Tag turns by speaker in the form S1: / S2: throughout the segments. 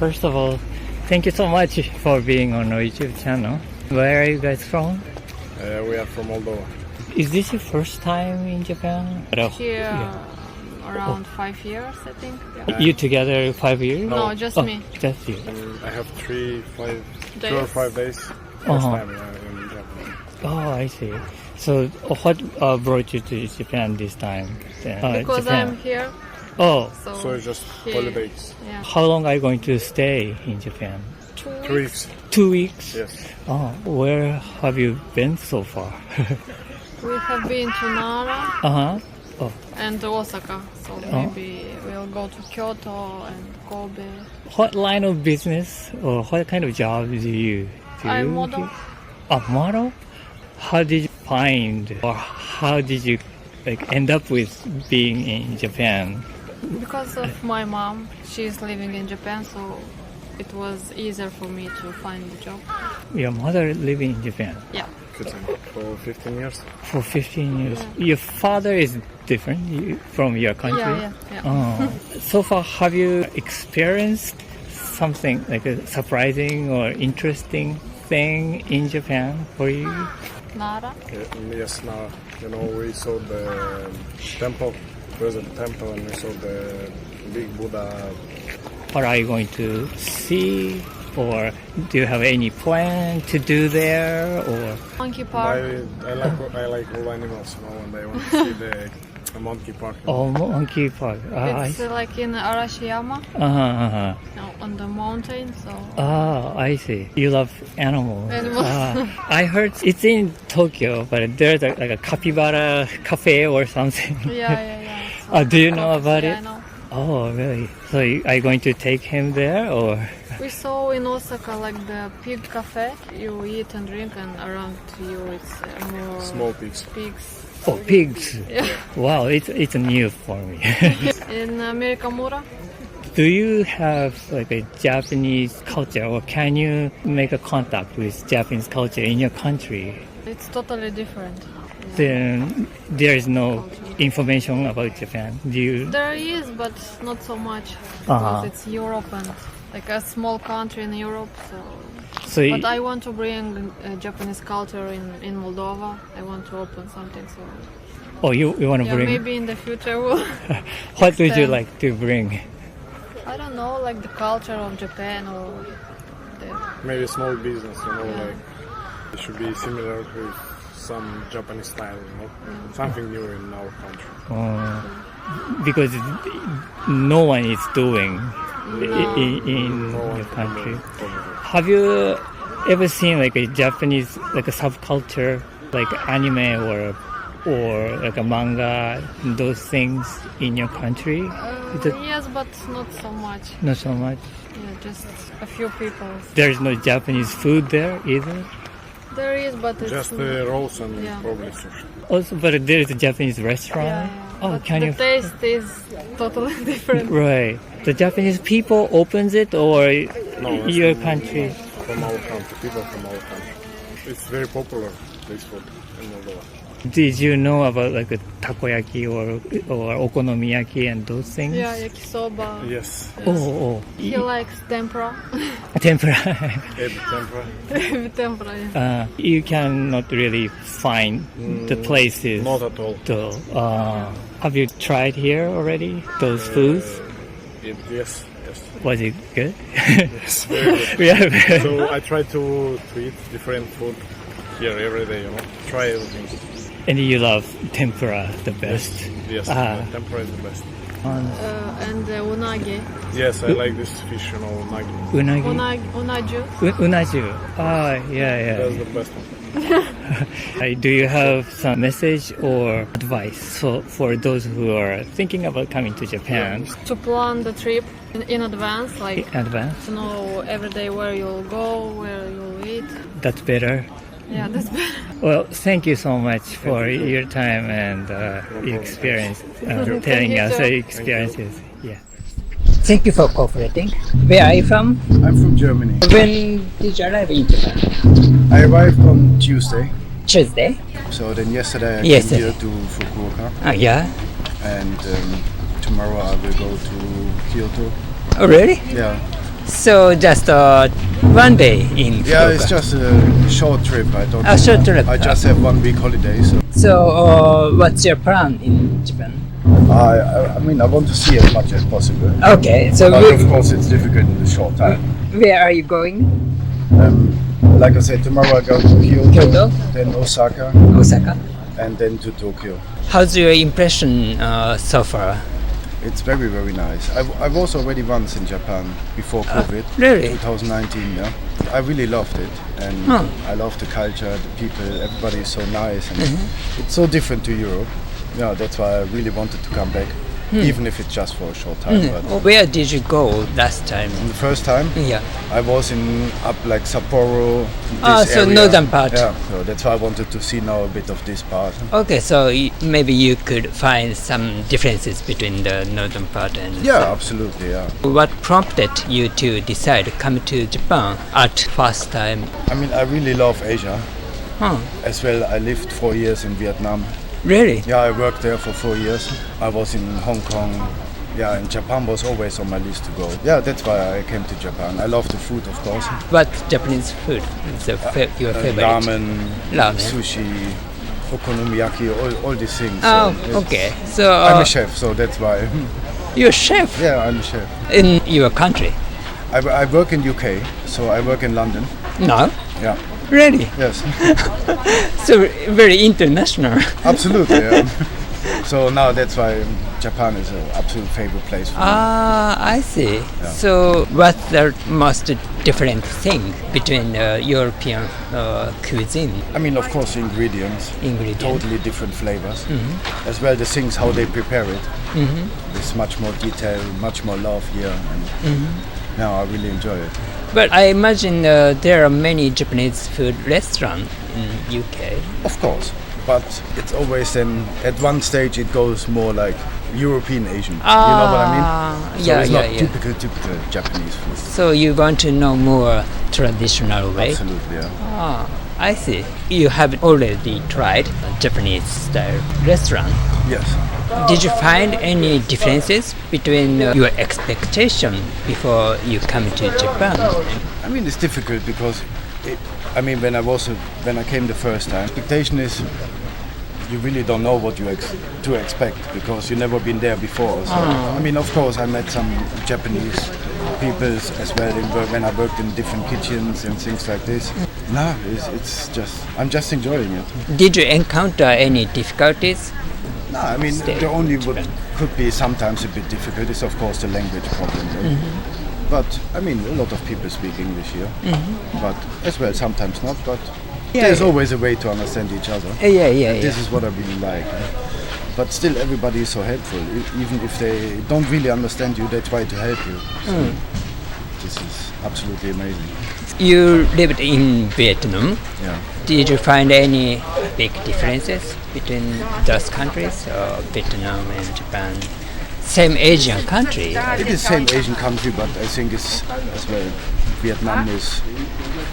S1: First of all, thank you so much for being on our YouTube channel. Where are you guys from?
S2: We are from Moldova.
S1: Is this your first time in Japan?
S3: Here around 5 years, I think. Yeah.
S1: You together 5 years?
S3: No, just me.
S1: Just you.
S2: I have 2 or 5 days. First time in Japan.
S1: Oh, I see. So, what brought you to Japan this time?
S3: Because
S1: Japan.
S3: I'm here.
S1: Oh,
S2: So it's just
S3: here.
S2: holidays.
S3: Yeah.
S1: how long are you going to stay in Japan?
S2: 3 weeks.
S1: 2 weeks?
S2: Yes.
S1: Oh, where have you been so far?
S3: We have been to Nara
S1: Uh-huh. Oh,
S3: and Osaka. So maybe we'll go to Kyoto and Kobe.
S1: what line of business or what kind of job do you do?
S3: I'm model.
S1: A model? How did you find or how did you end up with being in Japan?
S3: Because of my mom, she's living in Japan, so it was easier for me to find a job.
S1: Your mother living in Japan
S3: Yeah.
S2: Good time. For 15 years.
S1: for 15 years. Your father is different from your country?
S3: Yeah.
S1: Oh. So far, have you experienced something like a surprising or interesting thing in Japan for you?
S3: Nara.
S2: Yes, now, we saw the temple. There's a temple and we saw the big Buddha.
S1: What are you going to see? Or do you have any plan to do there? Or
S3: Monkey Park.
S2: I like all animals, and I want to see the monkey park.
S1: oh, monkey park?
S3: It's like in Arashiyama, on the mountain. So
S1: I see. You love animals.
S3: Animals.
S1: I heard it's in Tokyo, but there's like a capybara cafe or something.
S3: yeah. So
S1: Do you know about
S3: yeah,
S1: it?
S3: I know.
S1: Oh, really? So are you going to take him there, or?
S3: We saw in Osaka like the pig cafe. You eat and drink, and around you it's more
S2: Small pigs.
S3: pigs.
S1: Oh, pigs!
S3: Yeah.
S1: Wow, it's new for me.
S3: In Amerikamura,
S1: Do you have like a Japanese culture, or can you make a contact with Japanese culture in your country?
S3: it's totally different.
S1: Then there is no information about Japan. Do you?
S3: There is, but not so much because it's Europe and like a small country in Europe.
S1: So
S3: But I want to bring Japanese culture in Moldova. I want to open something. So
S1: oh, you want to
S3: yeah,
S1: bring?
S3: maybe in the future we'll.
S1: What would you
S3: expand.
S1: like to bring?
S3: I don't know, like the culture of Japan or the.
S2: Maybe small business, like it should be similar with some Japanese style, something new in our country.
S1: Because no one is doing in
S2: No one
S1: your
S2: can
S1: country.
S2: make
S1: Have you ever seen like a Japanese like a subculture, like anime or like a manga, those things in your country? Is it
S3: Yes, but not so much.
S1: not so much?
S3: Yeah, just a few people.
S1: There's no Japanese food there either.
S3: There is, but it's
S2: Just rolls and
S3: Yeah.
S2: probably sushi.
S1: Also, but there is a Japanese restaurant.
S3: yeah.
S1: Oh,
S3: But
S1: can
S3: the
S1: you?
S3: taste is totally different.
S1: Right. The Japanese people opens it, or
S2: No, it's
S1: your
S2: from-
S1: country?
S2: From our country, people from our country. It's very popular, this food in Moldova.
S1: Did you know about like a takoyaki or okonomiyaki and those things?
S3: Yeah, yakisoba.
S2: Yes,
S1: Oh.
S3: He likes tempura.
S1: Tempura.
S2: ebi tempura.
S3: Tempura, yeah.
S1: You cannot really find the places.
S2: Not at all.
S1: Have you tried here already? Those foods?
S2: Yes.
S1: Was it good?
S2: Yes, very good.
S1: Yeah.
S2: So I try to eat different food here every day, Try everything.
S1: And you love tempura the best.
S2: Yes, tempura is the best.
S3: And unagi.
S2: Yes, I like this fish, nagi.
S1: Unagi?
S3: Unaju.
S1: Unaju. Yeah.
S2: That's the best one.
S1: Do you have some message or advice for those who are thinking about coming to Japan
S3: To plan the trip in advance, like
S1: in advance?
S3: to know every day where you'll go, where you'll eat.
S1: That's better.
S3: Yeah, that's better.
S1: Well, thank you so much for your time and your experience, telling
S3: you
S1: us
S3: too.
S1: your experiences. Yeah. Thank you for cooperating. Where are you from?
S4: I'm from Germany.
S1: When did you arrive in Japan?
S4: I arrived on Tuesday,
S1: Tuesday.
S4: so then yesterday I
S1: Yesterday.
S4: came here to Fukuoka,
S1: Yeah.
S4: and tomorrow I will go to Kyoto.
S1: Oh, really?
S4: Yeah,
S5: So just one day in Fukuoka?
S4: Yeah, it's just a short trip.
S5: A short trip.
S4: I just have 1 week holiday.
S5: So what's your plan in Japan?
S4: I mean, I want to see as much as possible.
S5: Okay, so
S4: But of course, it's difficult in the short time.
S5: where are you going?
S4: Like I said, tomorrow I go to Kyoto,
S5: Kyoto?
S4: then Osaka,
S5: Osaka.
S4: and then to Tokyo.
S5: How's your impression so far?
S4: It's very, very nice. I was already once in Japan before COVID.
S5: Really?
S4: 2019, yeah. I really loved it, and I love the culture, the people, everybody is so nice, and it's so different to Europe. Yeah, that's why I really wanted to come back, even if it's just for a short time. But
S5: Where did you go last time?
S4: the first time,
S5: Yeah.
S4: I was in up like Sapporo.
S5: Ah,
S4: this
S5: so
S4: area.
S5: northern part.
S4: Yeah, so that's why I wanted to see now a bit of this part.
S5: Okay, so maybe you could find some differences between the northern part and
S4: Yeah, absolutely. Yeah.
S5: What prompted you to decide to come to Japan at first time?
S4: I mean, I really love Asia
S5: Huh.
S4: as well. I lived 4 years in Vietnam.
S5: Really?
S4: Yeah, I worked there for 4 years. I was in Hong Kong. Yeah, and Japan was always on my list to go. Yeah, that's why I came to Japan. I love the food, of course.
S5: What Japanese food is your favorite?
S4: Ramen, sushi, okonomiyaki, all these things.
S5: Oh,
S4: So it's-
S5: okay. So
S4: I'm a chef, so that's why.
S5: you're a chef
S4: Yeah, I'm a chef.
S5: in your country?
S4: I work in UK, so I work in London.
S5: No?
S4: Yeah,
S5: Really?
S4: yes,
S5: So very international.
S4: absolutely. Yeah. So now that's why Japan is an absolute favorite place for me.
S5: Ah, I see. So what's the most different thing between European cuisine
S4: I mean, of course, ingredients,
S5: ingredient?
S4: totally different flavors, as well the things how they prepare it. There's much more detail, much more love here, and now I really enjoy it.
S5: But I imagine there are many Japanese food restaurants in UK.
S4: Of course, but it's always then at one stage it goes more like European Asian. You know what I mean? So
S5: Yeah,
S4: it's
S5: yeah,
S4: not
S5: yeah.
S4: typical Japanese food.
S5: So you want to know more traditional way?
S4: Absolutely, yeah.
S5: Ah, I see. You have already tried Japanese style restaurant.
S4: Yes.
S5: Did you find any differences between your expectation before you come to Japan?
S4: I mean, it's difficult because, when I came the first time, expectation is you really don't know what to expect because you've never been there before. So, I mean, of course, I met some Japanese people as well when I worked in different kitchens and things like this. No, I'm just enjoying it.
S5: Did you encounter any difficulties?
S4: No, I mean, the only what could be sometimes a bit difficult is, of course, the language problem. Right? But, I mean, a lot of people speak English here. But as well, sometimes not. But there's always a way to understand each other.
S5: Yeah.
S4: This is what I really like. But still, everybody is so helpful. Even if they don't really understand you, they try to help you. So this is absolutely amazing.
S5: You lived in Vietnam.
S4: Yeah.
S5: Did you find any big differences between those countries, Vietnam and Japan? Same Asian country.
S4: It is same Asian country, but I think it's as well. Vietnam is,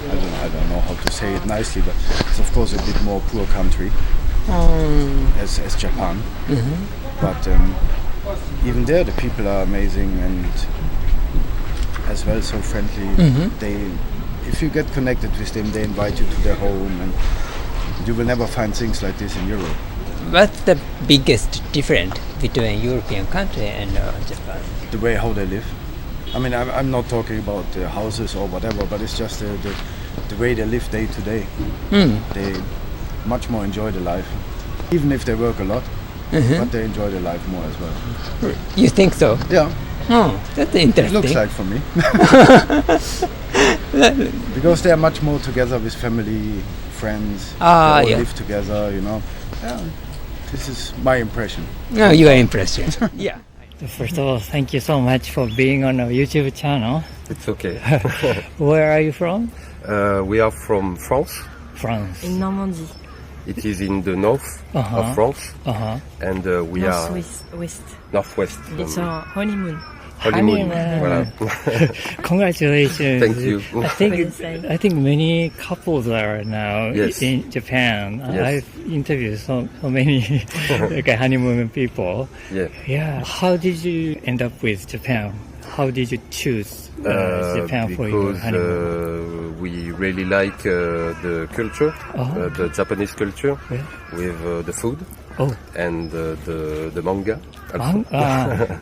S4: I don't know how to say it nicely, but it's of course a bit more poor country as Japan. But even there, the people are amazing and as well so friendly. If you get connected with them, they invite you to their home, and you will never find things like this in Europe.
S5: What's the biggest difference between European country and Japan?
S4: The way how they live. I mean, I'm not talking about the houses or whatever, but it's just the way they live day to day. They much more enjoy the life, even if they work a lot, but they enjoy the life more as well.
S5: You think so?
S4: Yeah,
S5: Oh, that's
S4: it
S5: interesting.
S4: looks like for me. Because they are much more together with family, friends. They all live together, you know. Yeah, this is my impression.
S5: No, your impression. Yeah.
S1: First of all, thank you so much for being on our YouTube channel.
S6: It's okay.
S1: Where are you from?
S6: We are from France.
S1: France.
S7: In Normandy,
S6: It is in the north of France, and we are
S7: west.
S6: northwest.
S7: It's our honeymoon.
S6: Honeymoon.
S1: Honeymoon.
S6: Voilà.
S1: Congratulations.
S6: Thank you.
S1: I think many couples are now
S6: Yes.
S1: in Japan.
S6: Yes.
S1: I've interviewed so many like honeymoon people.
S6: Yeah.
S1: Yeah. How did you end up with Japan? How did you choose Japan for your
S6: Because
S1: honeymoon?
S6: we really like the culture, the Japanese culture,
S1: Yeah.
S6: with the food
S1: Oh.
S6: and the manga. also.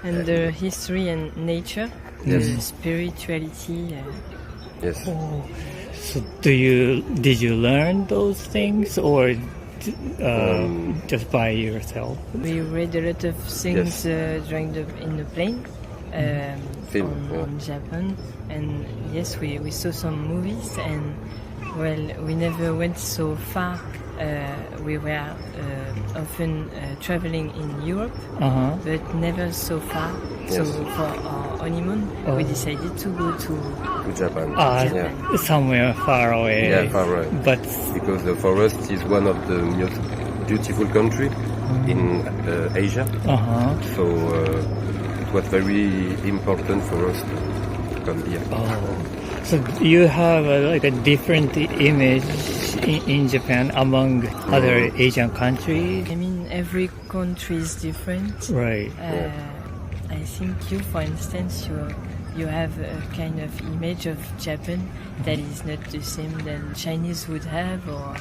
S7: And the history and nature,
S6: Yes.
S7: the spirituality.
S6: Yes.
S1: Oh. So did you learn those things or just by yourself?
S7: We read a lot of things in the plane
S6: Film,
S7: on Japan, and yes, we saw some movies, and well, we never went so far. We were often traveling in Europe, but never so far.
S6: Yes.
S7: So for our honeymoon, we decided to go to
S6: To Japan.
S7: Japan.
S1: Somewhere far away.
S6: Yeah, far away.
S1: But
S6: Because the forest is one of the most beautiful country in Asia. So it was very important for us to come here.
S1: so you have like a different image in Japan among other Asian countries,
S7: I mean, every country is different.
S1: right?
S7: I think you, for instance, you have a kind of image of Japan that is not the same than Chinese would have, or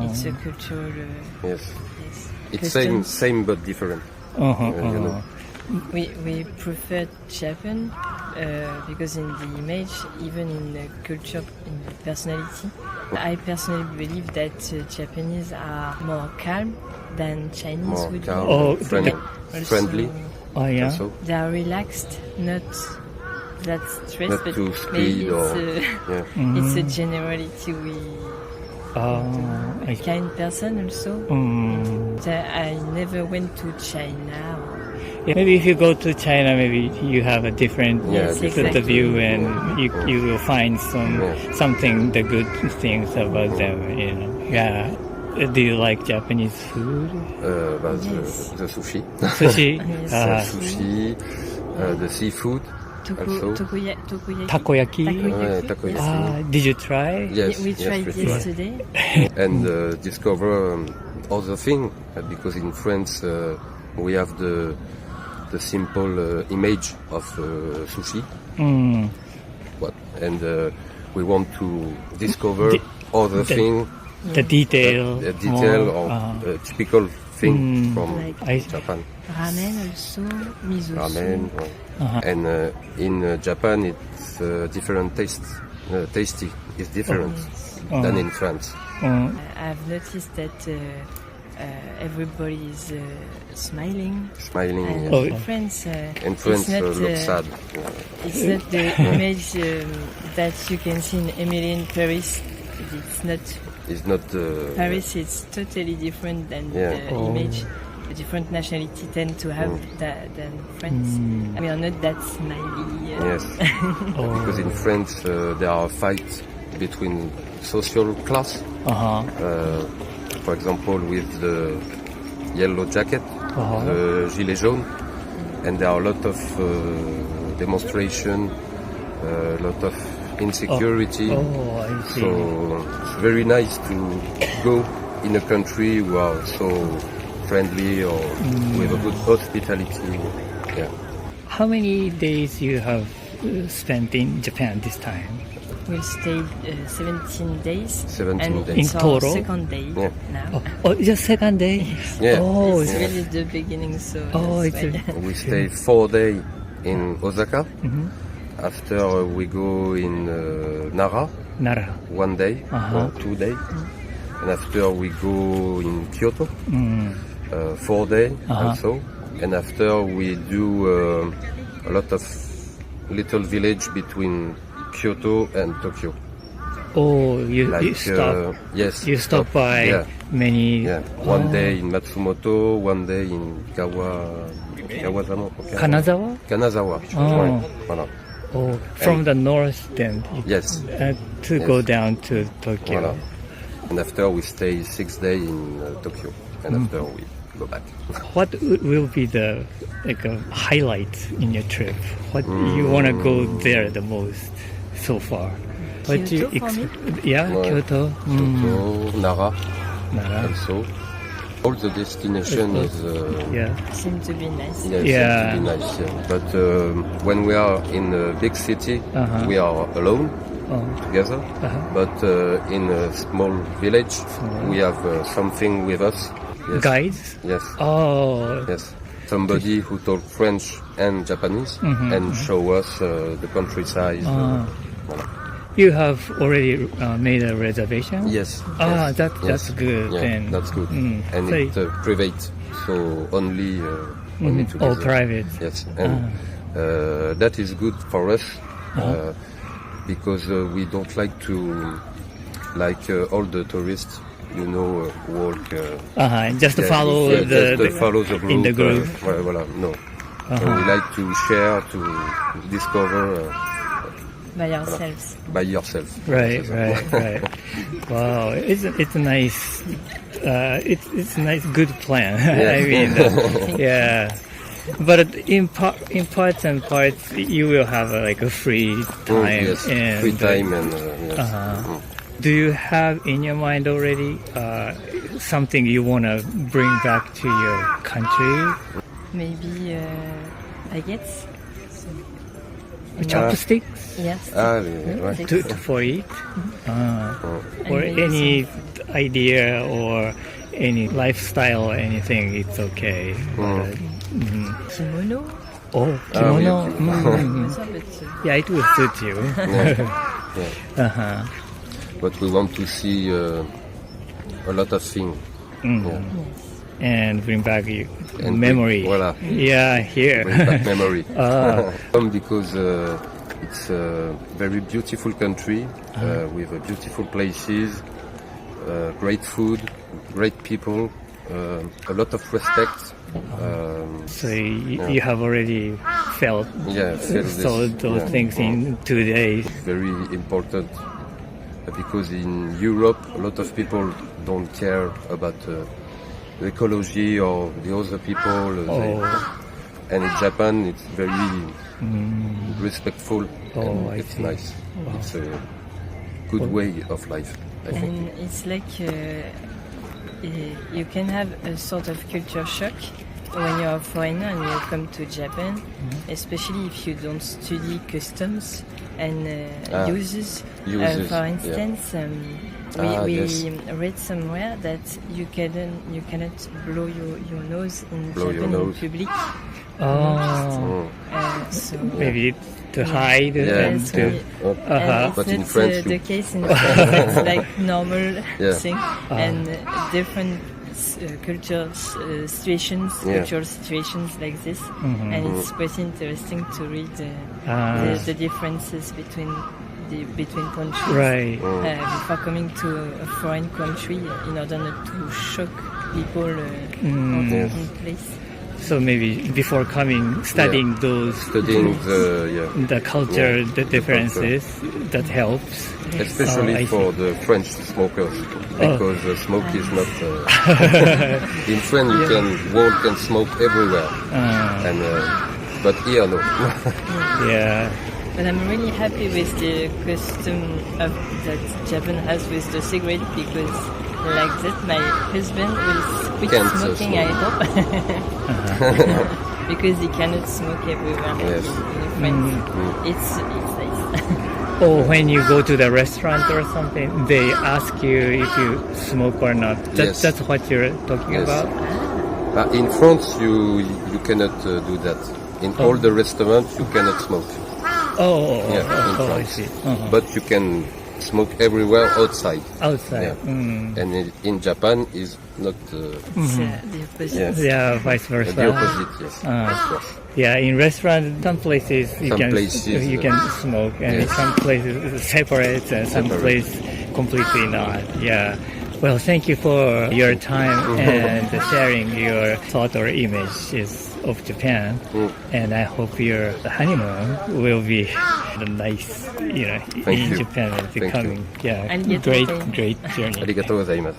S7: it's a cultural.
S6: Yes.
S7: Yes.
S6: It's
S7: customs.
S6: same but different. You know.
S7: We prefer Japan because in the image, even in the culture, in the personality, I personally believe that Japanese are more calm than Chinese
S6: More
S7: would
S6: calm,
S7: be.
S6: friendly.
S7: Also,
S6: Friendly.
S1: Oh yeah.
S6: Also.
S7: They are relaxed, not that stressed,
S6: Not
S7: but
S6: too
S7: maybe
S6: speed or yeah.
S7: it's a generality.
S1: I
S7: Kind person also. I never went to China.
S1: Yeah, maybe if you go to China, maybe you have a different
S6: Yes,
S1: point of view, and you will find
S6: Yeah.
S1: something the good things about them. You know. Yeah. Do you like Japanese food?
S6: The sushi.
S1: Sushi.
S7: Yes.
S6: Sushi, the seafood. Also.
S1: Takoyaki.
S6: Takoyaki.
S1: Did you try?
S6: Yes,
S7: We tried
S6: yes, we tried.
S7: yesterday.
S6: And discover other thing because in France we have the simple image of sushi. And we want to discover other thing,
S1: The detail.
S6: the detail
S1: more,
S6: or typical thing from
S7: Like-
S6: Japan.
S7: Ramen also, miso
S6: Ramen.
S7: soup.
S6: And in Japan it's different taste. Tasty is different than in France.
S7: I've noticed that everybody is smiling.
S6: Smiling.
S7: And
S1: Oh.
S7: in France,
S6: In France,
S7: it's not,
S6: looks sad.
S7: it's not the image that you can see in Emily in Paris. It's not
S6: It's not
S7: Paris. It's totally different than
S6: Yeah.
S7: the image. A different nationality tend to have than France. We are not that smiley.
S6: Yes, because in France there are fights between social class. For example, with the yellow jacket, the gilet jaune, and there are a lot of demonstration, a lot of insecurity.
S1: I see.
S6: So it's very nice to go in a country who are so friendly or with a good hospitality. Yeah.
S1: How many days you have spent in Japan this time?
S7: We stayed 17 days.
S6: 17
S7: and
S6: days.
S7: It's
S1: In
S7: our
S1: total?
S7: second day
S6: Yeah.
S7: now.
S1: Just second day?
S6: Yeah.
S1: Oh,
S7: It's really the beginning, so
S1: it's
S7: that's why.
S6: We stay 4 days in Osaka. After we go in Nara
S1: Nara.
S6: 1 day or 2 days. And after we go in Kyoto 4 days also. And after we do a lot of little village between Kyoto and Tokyo.
S1: Oh, you stop.
S6: Yes.
S1: You stop by many.
S6: Yeah. 1 day in Matsumoto, 1 day in Kanazawa.
S1: Kanazawa?
S6: Voilà.
S1: Oh, from the north then.
S6: Yes.
S1: To go down to Tokyo.
S6: Voilà. And after we stay 6 days in Tokyo. And after we go back.
S1: What will be the highlight in your trip? What you want to go there the most so far? What do you
S7: Kyoto
S1: Yeah,
S6: Ouais.
S1: Kyoto.
S6: Kyoto, Nara,
S1: Nara.
S6: also. All the destination is
S1: Yeah.
S7: Seem to be nice.
S1: Yeah.
S6: to be nice. Yeah. But when we are in a big city, we are alone together. But in a small village, we have something with us. Yes.
S1: Guides?
S6: Yes.
S1: Oh.
S6: Yes. Somebody who talk French and Japanese and show us the countryside. Voilà.
S1: You have already made a reservation?
S6: Yes.
S1: Ah,
S6: yes.
S1: that's good
S6: Yeah,
S1: then.
S6: that's good. And
S1: So
S6: it's private, so only together.
S1: all private.
S6: Yes, and that is good for us because we don't like to, all the tourists, walk.
S1: Just to follow
S6: just follow the group.
S1: in the group.
S6: Voilà, no. So we like to share, to discover
S7: By ourselves.
S6: by yourself.
S1: Right. Wow, it's a nice, it's a nice, good plan. I mean, yeah. But in parts and parts, you will have a free time.
S6: Yes,
S1: and
S6: free time and yes.
S1: Do you have in your mind already something you want to bring back to your country?
S7: Maybe baguettes.
S1: Chopsticks?
S7: Yes.
S6: Ouais.
S1: For eat? Or any idea or any lifestyle or anything, it's okay.
S7: Kimono.
S1: Oh, kimono.
S7: Yeah.
S1: Yeah, it will suit you.
S6: But we want to see a lot of things. Yeah.
S1: And bring back
S6: And
S1: memory.
S6: Voilà.
S1: Yeah, here.
S6: Bring back memory. Because it's a very beautiful country with beautiful places, great food, great people, a lot of respect.
S1: So you have already felt those things in 2 days.
S6: Very important because in Europe a lot of people don't care about the ecology or the other people. And in Japan it's very respectful and it's nice. Wow. It's a good way of life, I think.
S7: And it's like you can have a sort of culture shock when you're a foreigner and you come to Japan, especially if you don't study customs and uses. For instance, we read somewhere that you cannot blow your nose in Japan in public. So
S1: Maybe to hide and to...
S7: and
S6: But
S7: it's
S6: in
S7: not
S6: France,
S7: the case in France. It's like normal thing and different cultural situations like this, and it's quite interesting to read the differences between countries.
S1: Right.
S7: Before coming to a foreign country, in order not to shock people in place.
S1: So maybe before coming, studying the culture, the differences, that helps.
S6: Especially for the French smokers, because smoke is not... in France you can walk and smoke everywhere, but here no.
S1: Yeah.
S7: But I'm really happy with the custom that Japan has with the cigarette, because like that my husband will quit smoking, I hope. Because he cannot smoke everywhere.
S6: Yes.
S7: In France. It's nice.
S1: Or when you go to the restaurant or something, they ask you if you smoke or not. That's what you're talking about?
S6: In France you cannot do that. In all the restaurants you cannot smoke. In France.
S1: I see.
S6: But you can smoke everywhere outside.
S1: Outside.
S6: Yeah. And in Japan is not
S7: The opposite.
S1: Yeah, vice versa.
S6: the opposite. Yes. Of course.
S1: Yeah, in restaurants, some places you can smoke, and some places separate, and some places completely not. Yeah. Well, thank you for your time and sharing your thought or images of Japan. And I hope your honeymoon will be nice, in Japan and becoming great journey.
S6: ありがとうございます。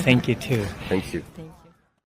S1: Thank you too.
S6: Thank you.
S7: Thank you.